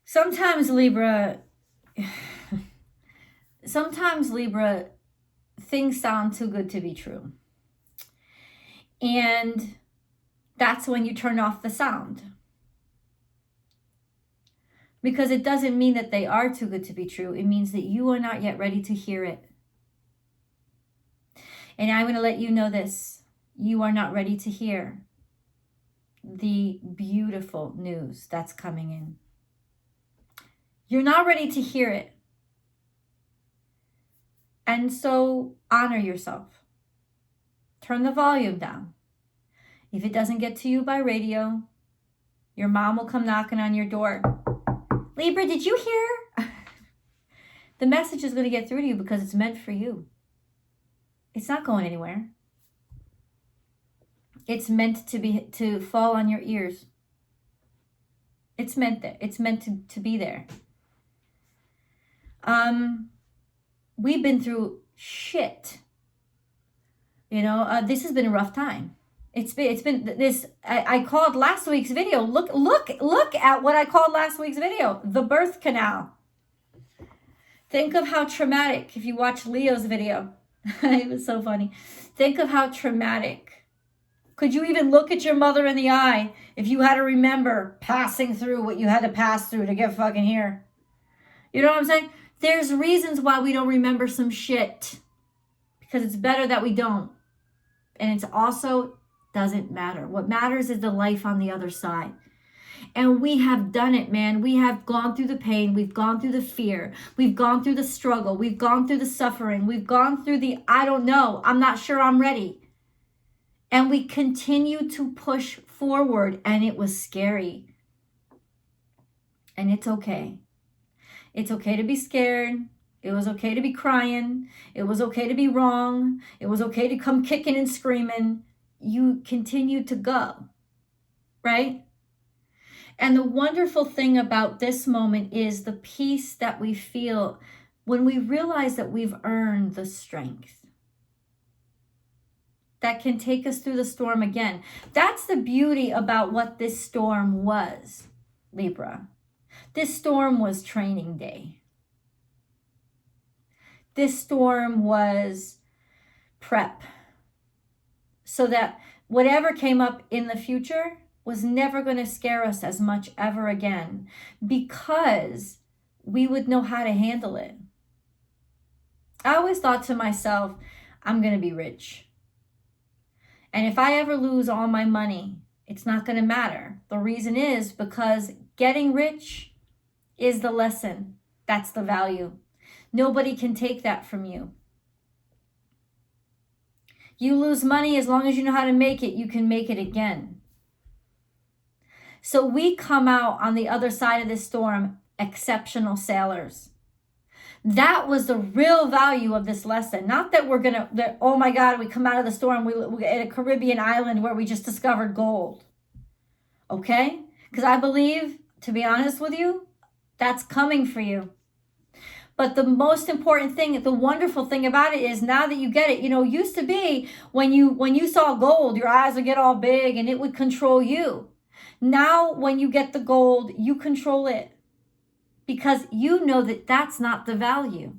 Sometimes Libra, things sound too good to be true. And that's when you turn off the sound. Because it doesn't mean that they are too good to be true. It means that you are not yet ready to hear it. And I'm going to let you know this. You are not ready to hear the beautiful news that's coming in. You're not ready to hear it. And so honor yourself. Turn the volume down. If it doesn't get to you by radio, your mom will come knocking on your door. Libra, did you hear? The message is going to get through to you because it's meant for you. It's not going anywhere. It's meant to fall on your ears. It's meant to be there. We've been through shit. This has been a rough time. It's been this. I called last week's video. Look at what I called last week's video. The birth canal. Think of how traumatic. If you watch Leo's video, it was so funny. Think of how traumatic. Could you even look at your mother in the eye if you had to remember passing through what you had to pass through to get fucking here? You know what I'm saying? There's reasons why we don't remember some shit. Because it's better that we don't. And it's also doesn't matter. What matters is the life on the other side. And we have done it, man. We have gone through the pain. We've gone through the fear. We've gone through the struggle. We've gone through the suffering. We've gone through the, I don't know. I'm not sure I'm ready. And we continue to push forward. And it was scary. And it's okay. It's okay to be scared. It was okay to be crying. It was okay to be wrong. It was okay to come kicking and screaming. You continue to go, right? And the wonderful thing about this moment is the peace that we feel when we realize that we've earned the strength that can take us through the storm again. That's the beauty about what this storm was, Libra. This storm was training day. This storm was prep. So that whatever came up in the future was never going to scare us as much ever again, because we would know how to handle it. I always thought to myself, I'm going to be rich. And if I ever lose all my money, it's not going to matter. The reason is because getting rich is the lesson. That's the value. Nobody can take that from you. You lose money, as long as you know how to make it, you can make it again. So we come out on the other side of this storm exceptional sailors. That was the real value of this lesson. Not that we're going to, oh my God, we come out of the storm, we're at a Caribbean island where we just discovered gold. Okay? Because I believe, to be honest with you, that's coming for you. But the most important thing, the wonderful thing about it is now that you get it, used to be when you saw gold, your eyes would get all big and it would control you. Now, when you get the gold, you control it because you know that that's not the value.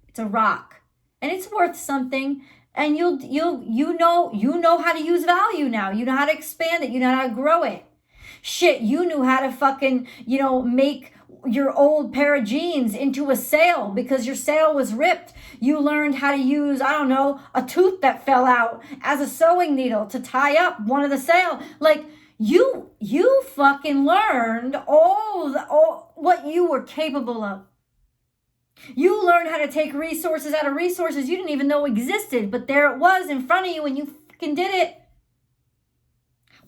It's a rock and it's worth something. And you know how to use value now. You know how to expand it. You know how to grow it. Shit, you knew how to fucking, make your old pair of jeans into a sail because your sail was ripped. You learned how to use, I don't know, a tooth that fell out as a sewing needle to tie up one of the sail. Like you fucking learned all what you were capable of. You learned how to take resources out of resources you didn't even know existed, but there it was in front of you and you fucking did it.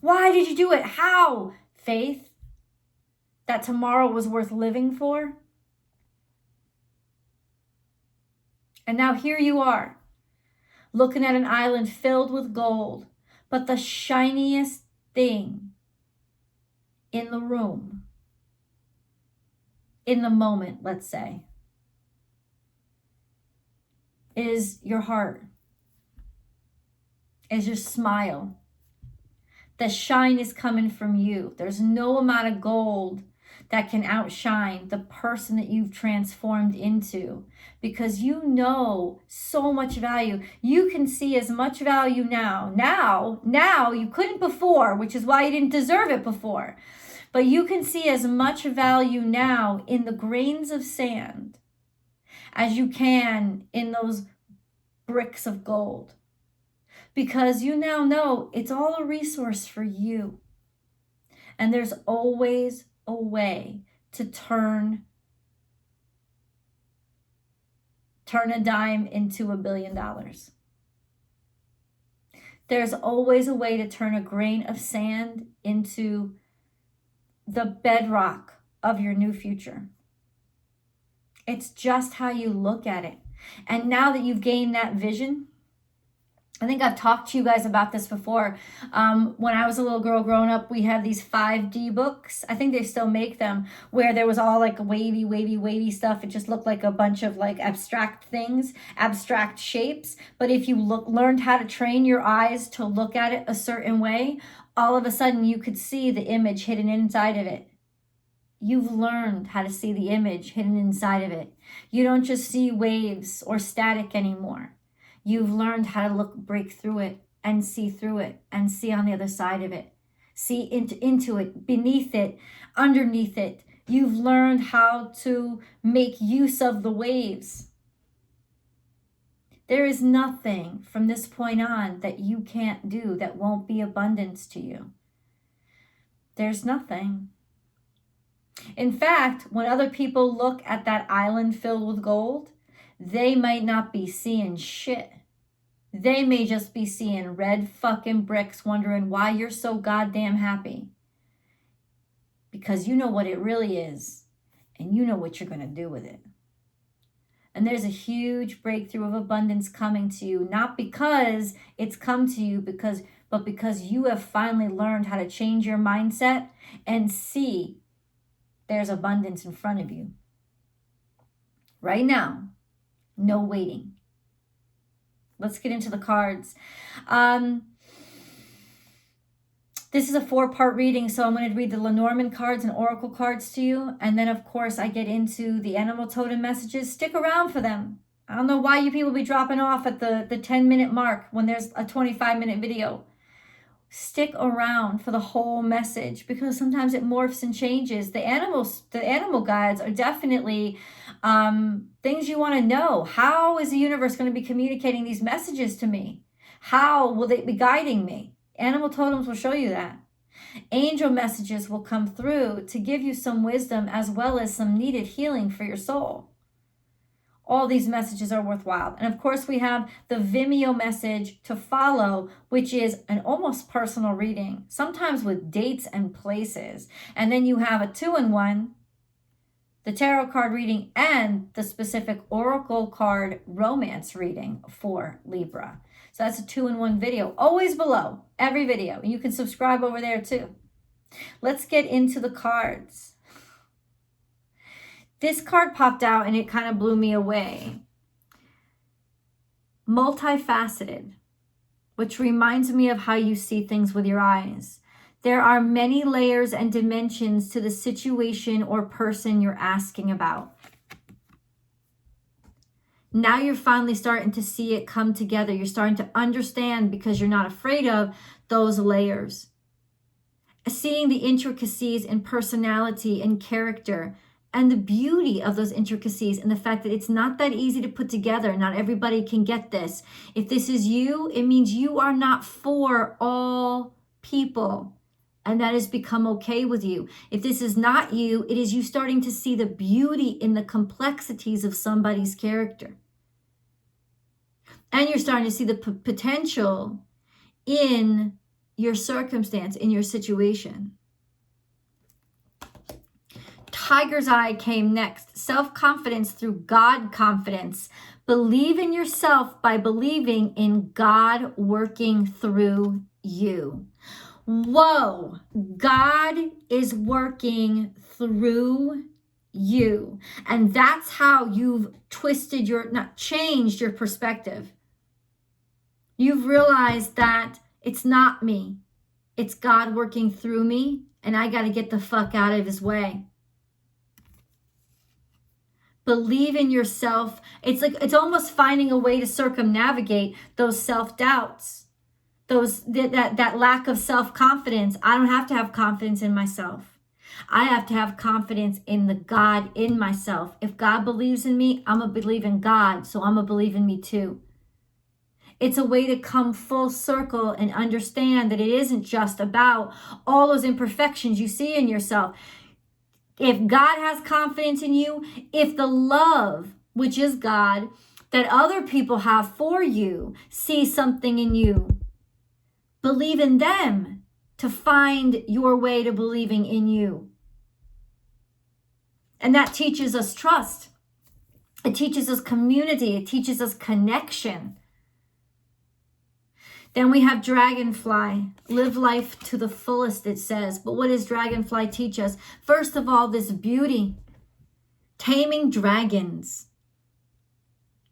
Why did you do it? How? Faith that tomorrow was worth living for. And now here you are, looking at an island filled with gold, but the shiniest thing in the room, in the moment, let's say, is your heart, is your smile. The shine is coming from you. There's no amount of gold that can outshine the person that you've transformed into, because you know so much value. You can see as much value now you couldn't before, which is why you didn't deserve it before. But you can see as much value now in the grains of sand as you can in those bricks of gold, because you now know it's all a resource for you. And there's always a way to turn a dime into $1 billion. There's always a way to turn a grain of sand into the bedrock of your new future. It's just how you look at it. And now that you've gained that vision, I think I've talked to you guys about this before. When I was a little girl growing up, we had these 5D books. I think they still make them, where there was all like wavy stuff. It just looked like a bunch of like abstract things, abstract shapes. But if you learned how to train your eyes to look at it a certain way, all of a sudden you could see the image hidden inside of it. You've learned how to see the image hidden inside of it. You don't just see waves or static anymore. You've learned how to break through it and see through it and see on the other side of it. See into it, beneath it, underneath it. You've learned how to make use of the waves. There is nothing from this point on that you can't do that won't be abundance to you. There's nothing. In fact, when other people look at that island filled with gold, they might not be seeing shit. They may just be seeing red fucking bricks, wondering why you're so goddamn happy. Because you know what it really is, and you know what you're going to do with it. And there's a huge breakthrough of abundance coming to you, not because it's come to you, but because you have finally learned how to change your mindset and see there's abundance in front of you. Right now, no waiting. Let's get into the cards. This is a 4-part reading, so I'm going to read the Lenormand cards and Oracle cards to you. And then, of course, I get into the animal totem messages. Stick around for them. I don't know why you people be dropping off at the 10-minute mark when there's a 25-minute video. Stick around for the whole message, because sometimes it morphs and changes. The animal guides are definitely things you want to know. How is the universe going to be communicating these messages to me? How will they be guiding me? Animal totems will show you that. Angel messages will come through to give you some wisdom as well as some needed healing for your soul. All these messages are worthwhile. And of course, we have the Vimeo message to follow, which is an almost personal reading, sometimes with dates and places. And then you have a 2-in-1, the tarot card reading and the specific Oracle card romance reading for Libra. So that's a 2-in-1 video, always below every video. And you can subscribe over there too. Let's get into the cards. This card popped out and it kind of blew me away. Multifaceted, which reminds me of how you see things with your eyes. There are many layers and dimensions to the situation or person you're asking about. Now you're finally starting to see it come together. You're starting to understand because you're not afraid of those layers. Seeing the intricacies in personality and character and the beauty of those intricacies and the fact that it's not that easy to put together. Not everybody can get this. If this is you, it means you are not for all people. And that has become okay with you. If this is not you, it is you starting to see the beauty in the complexities of somebody's character. And you're starting to see the potential in your circumstance, in your situation. Tiger's Eye came next. Self-confidence through God confidence. Believe in yourself by believing in God working through you. Whoa, God is working through you. And that's how you've changed your perspective. You've realized that it's not me. It's God working through me, and I got to get the fuck out of his way. Believe in yourself. It's almost finding a way to circumnavigate those self-doubts, that lack of self-confidence. I don't have to have confidence in myself. I have to have confidence in the God in myself. If God believes in me, I'm going to believe in God, so I'm going to believe in me too. It's a way to come full circle and understand that it isn't just about all those imperfections you see in yourself. If God has confidence in you, if the love, which is God, that other people have for you, see something in you, believe in them to find your way to believing in you. And that teaches us trust. It teaches us community. It teaches us connection. Then we have dragonfly. Live life to the fullest, it says. But what does dragonfly teach us? First of all, this beauty. Taming dragons.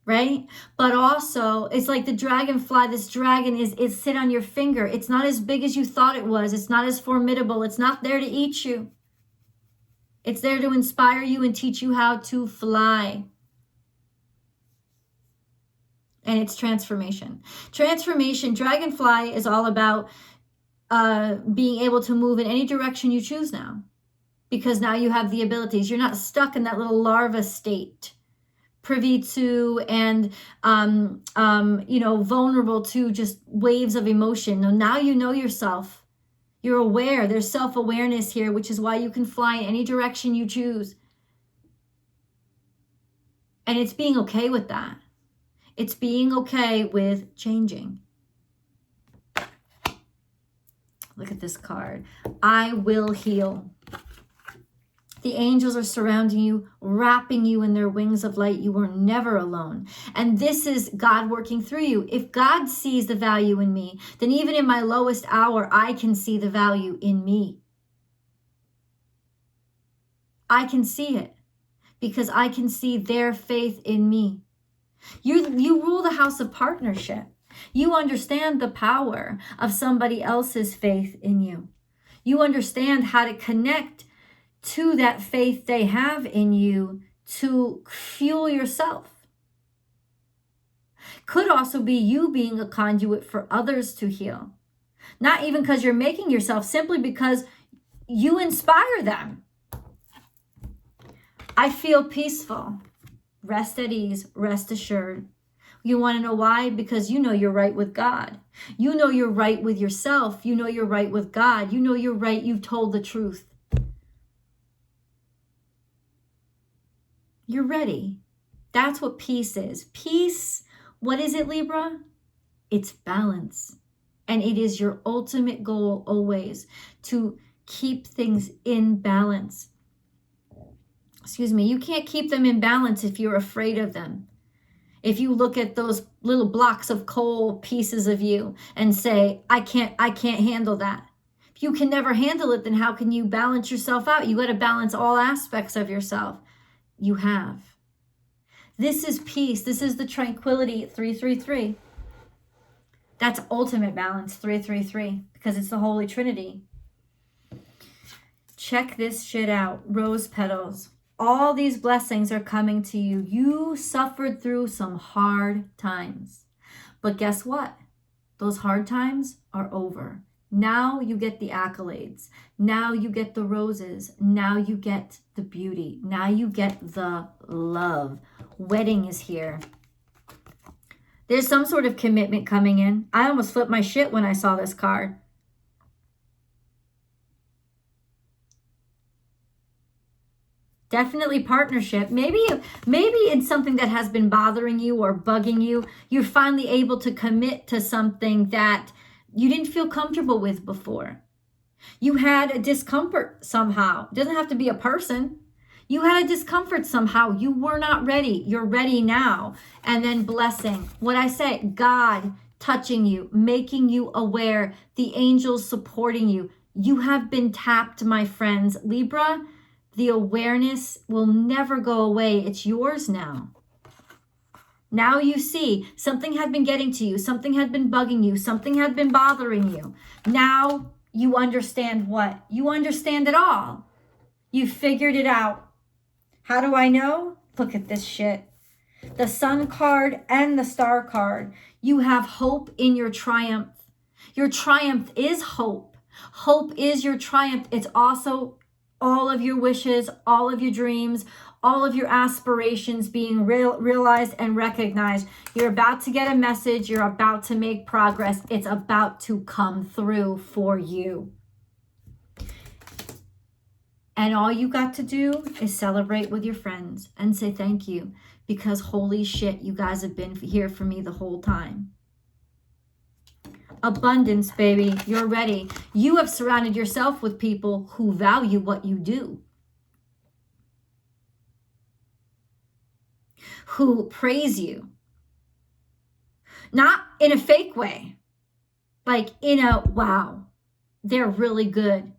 Right? But also, it's like the dragonfly. This dragon is sit on your finger. It's not as big as you thought it was. It's not as formidable. It's not there to eat you. It's there to inspire you and teach you how to fly. And it's transformation. Transformation, dragonfly is all about being able to move in any direction you choose now. Because now you have the abilities. You're not stuck in that little larva state, privy to and vulnerable to just waves of emotion. No, now you know yourself. You're aware. There's self-awareness here, which is why you can fly in any direction you choose. And it's being okay with that. It's being okay with changing. Look at this card. I will heal. The angels are surrounding you, wrapping you in their wings of light. You are never alone. And this is God working through you. If God sees the value in me, then even in my lowest hour, I can see the value in me. I can see it because I can see their faith in me. You rule the house of partnership. You understand the power of somebody else's faith in you. You understand how to connect to that faith they have in you to fuel yourself. Could also be you being a conduit for others to heal. Not even because you're making yourself, simply because you inspire them. I feel peaceful. Rest at ease, rest assured. You want to know why? Because you know you're right with God. You know you're right with yourself. You know you're right with God. You know you're right. You've told the truth. You're ready. That's what peace is. Peace, what is it, Libra? It's balance. And it is your ultimate goal always to keep things in balance. Excuse me, you can't keep them in balance if you're afraid of them. If you look at those little blocks of coal pieces of you and say, I can't handle that. If you can never handle it, then how can you balance yourself out? You got to balance all aspects of yourself. You have. This is peace. This is the tranquility 333. That's ultimate balance 333 because it's the Holy Trinity. Check this shit out. Rose petals. All these blessings are coming to you. You suffered through some hard times. But guess what? Those hard times are over. Now you get the accolades. Now you get the roses. Now you get the beauty. Now you get the love. Wedding is here. There's some sort of commitment coming in. I almost flipped my shit when I saw this card. Definitely partnership. Maybe it's something that has been bothering you or bugging you. You're finally able to commit to something that you didn't feel comfortable with before. You had a discomfort somehow. It doesn't have to be a person. You had a discomfort somehow. You were not ready. You're ready now. And then blessing. What I say, God touching you, making you aware, the angels supporting you. You have been tapped, my friends. Libra, the awareness will never go away. It's yours now. Now you see something had been getting to you. Something had been bugging you. Something had been bothering you. Now you understand what? You understand it all. You figured it out. How do I know? Look at this shit. The Sun card and the Star card. You have hope in your triumph. Your triumph is hope. Hope is your triumph. It's also all of your wishes, all of your dreams, all of your aspirations being realized and recognized. You're about to get a message. You're about to make progress. It's about to come through for you. And all you got to do is celebrate with your friends and say thank you, because holy shit, you guys have been here for me the whole time. Abundance, baby. You're ready. You have surrounded yourself with people who value what you do, who praise you. Not in a fake way, like in a, wow, they're really good.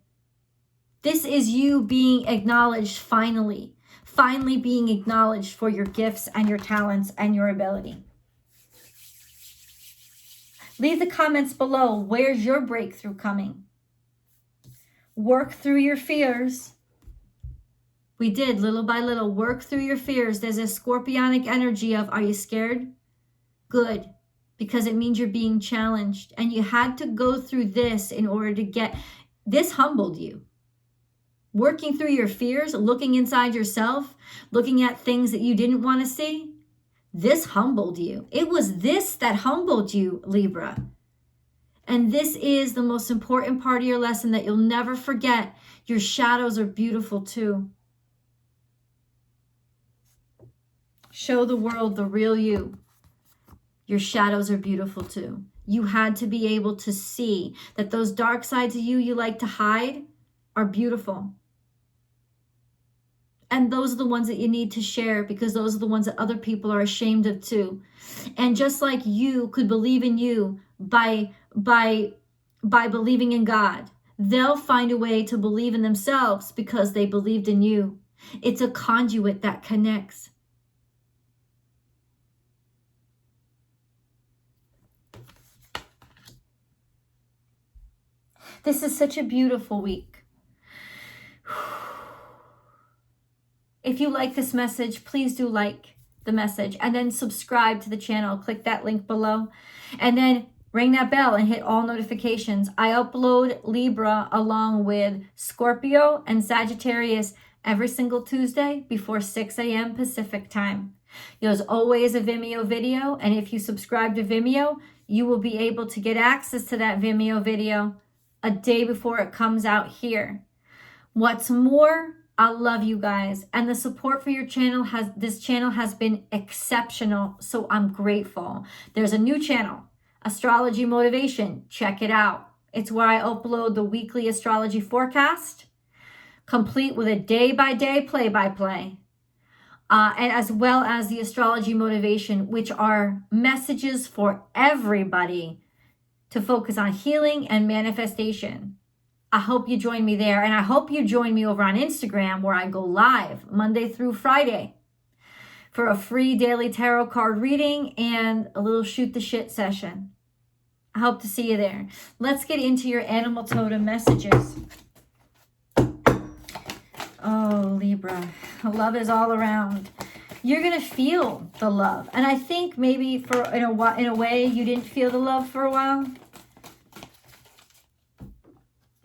This is you being acknowledged finally being acknowledged for your gifts and your talents and your ability. Leave the comments below. Where's your breakthrough coming? Work through your fears. We did, little by little. Work through your fears. There's a scorpionic energy of, are you scared? Good, because it means you're being challenged. And you had to go through this in order to get, this humbled you. Working through your fears, looking inside yourself, looking at things that you didn't want to see, this humbled you. It was this that humbled you, Libra. And this is the most important part of your lesson that you'll never forget. Your shadows are beautiful too. Show the world the real you. Your shadows are beautiful too. You had to be able to see that those dark sides of you like to hide are beautiful. And those are the ones that you need to share, because those are the ones that other people are ashamed of too. And just like you could believe in you by believing in God, they'll find a way to believe in themselves because they believed in you. It's a conduit that connects. This is such a beautiful week. If you like this message, please do like the message and then subscribe to the channel. Click that link below and then ring that bell and hit all notifications. I upload Libra along with Scorpio and Sagittarius every single Tuesday before 6 a.m. Pacific time. There's always a Vimeo video, and if you subscribe to Vimeo, you will be able to get access to that Vimeo video a day before it comes out here. What's more, I love you guys, and the support for your channel this channel has been exceptional, so I'm grateful. There's a new channel, Astrology Motivation. Check it out. It's where I upload the weekly astrology forecast, complete with a day-by-day play-by-play, and as well as the Astrology Motivation, which are messages for everybody to focus on healing and manifestation. I hope you join me there, and I hope you join me over on Instagram, where I go live Monday through Friday for a free daily tarot card reading and a little shoot the shit session. I hope to see you there. Let's get into your animal totem messages. Oh, Libra, love is all around. You're going to feel the love. And I think maybe in a way you didn't feel the love for a while.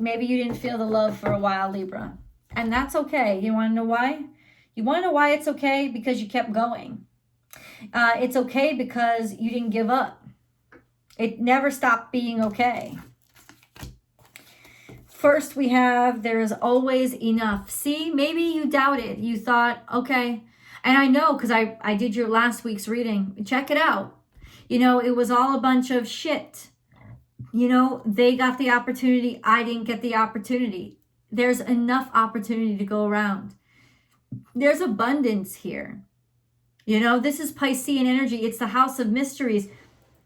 Maybe you didn't feel the love for a while, Libra. And that's okay. You want to know why? You want to know why it's okay? Because you kept going. It's okay because you didn't give up. It never stopped being okay. First we have, there is always enough. See, maybe you doubted. You thought, okay. And I know, because I did your last week's reading. Check it out. You know, it was all a bunch of shit. You know, they got the opportunity. I didn't get the opportunity. There's enough opportunity to go around. There's abundance here. You know, this is Piscean energy. It's the house of mysteries.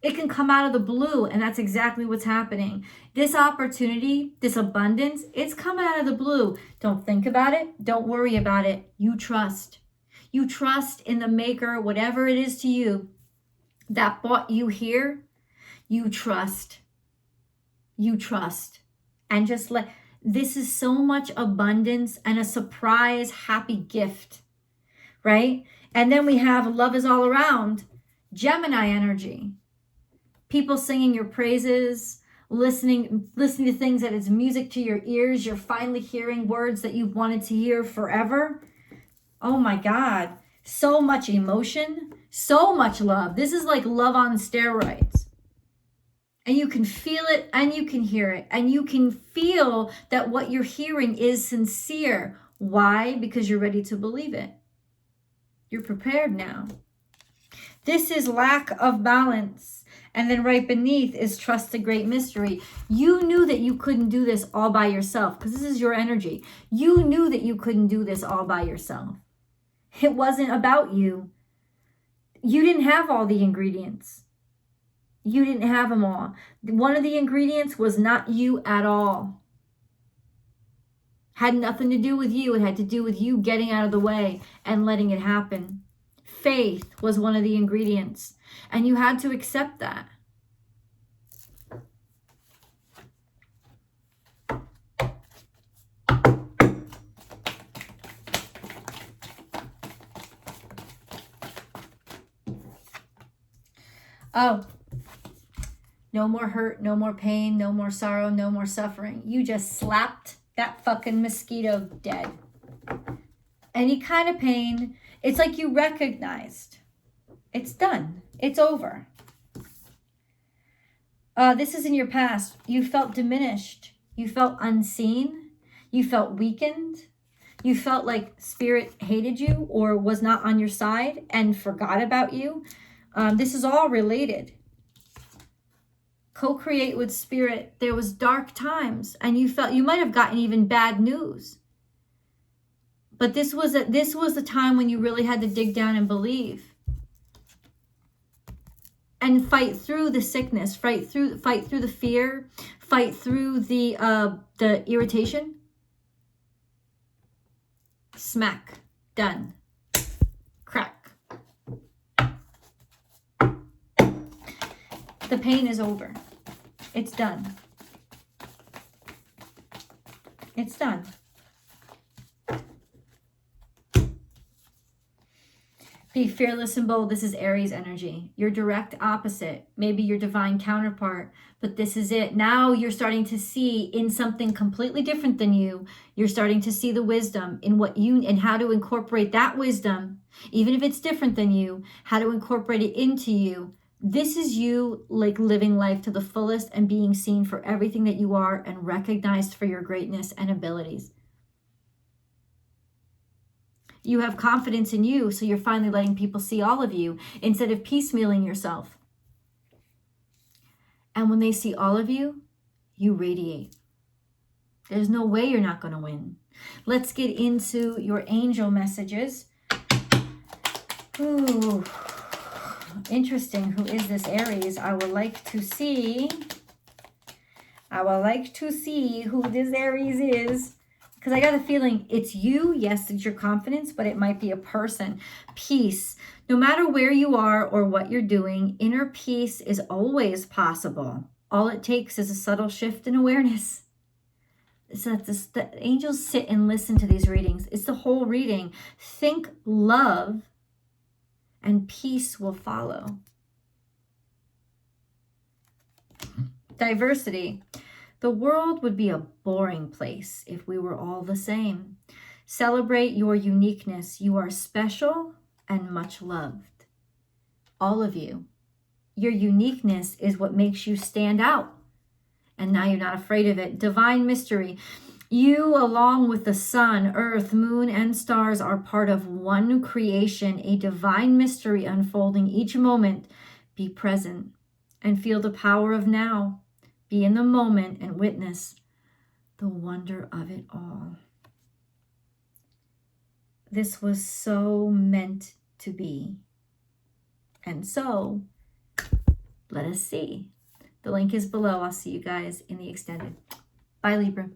It can come out of the blue, and that's exactly what's happening. This opportunity, this abundance, it's coming out of the blue. Don't think about it. Don't worry about it. You trust. You trust in the maker, whatever it is to you that brought you here. You trust. You trust. And just this is so much abundance and a surprise, happy gift right? And then we have love is all around, Gemini energy. People singing your praises, listening to things that is music to your ears. You're finally hearing words that you've wanted to hear forever. Oh my God. So much emotion, so much love. This is like love on steroids. And you can feel it and you can hear it. And you can feel that what you're hearing is sincere. Why? Because you're ready to believe it. You're prepared now. This is lack of balance. And then right beneath is trust the great mystery. You knew that you couldn't do this all by yourself because this is your energy. You knew that you couldn't do this all by yourself. It wasn't about you. You didn't have all the ingredients. You didn't have them all. One of the ingredients was not you at all. Had nothing to do with you. It had to do with you getting out of the way and letting it happen. Faith was one of the ingredients. And you had to accept that. Oh, no more hurt, no more pain, no more sorrow, no more suffering. You just slapped that fucking mosquito dead. Any kind of pain, it's like you recognized. It's done. It's over. This is in your past. You felt diminished. You felt unseen. You felt weakened. You felt like spirit hated you or was not on your side and forgot about you. This is all related. Co-create with spirit. There was dark times and you felt you might have gotten even bad news. But this was the time when you really had to dig down and believe. And fight through the sickness, fight through the fear, fight through the irritation. Smack. Done. Crack. The pain is over. It's done. It's done. Be fearless and bold. This is Aries energy. Your direct opposite, maybe your divine counterpart, but this is it. Now you're starting to see in something completely different than you. You're starting to see the wisdom in what you, and how to incorporate that wisdom, even if it's different than you, how to incorporate it into you. This is you like living life to the fullest and being seen for everything that you are and recognized for your greatness and abilities. You have confidence in you, so you're finally letting people see all of you instead of piecemealing yourself. And when they see all of you, you radiate. There's no way you're not going to win. Let's get into your angel messages. Ooh, interesting. Who is this Aries? I would like to see who this Aries is. Because I got a feeling it's you. Yes, it's your confidence, but it might be a person. Peace. No matter where you are or what you're doing, inner peace is always possible. All it takes is a subtle shift in awareness. So the angels sit and listen to these readings. It's the whole reading. Think love and peace will follow. Diversity. The world would be a boring place if we were all the same. Celebrate your uniqueness. You are special and much loved. All of you. Your uniqueness is what makes you stand out. And now you're not afraid of it. Divine mystery. You, along with the sun, earth, moon, and stars, are part of one creation, a divine mystery unfolding each moment. Be present and feel the power of now. Be in the moment and witness the wonder of it all. This was so meant to be. And so, let us see. The link is below. I'll see you guys in the extended. Bye, Libra.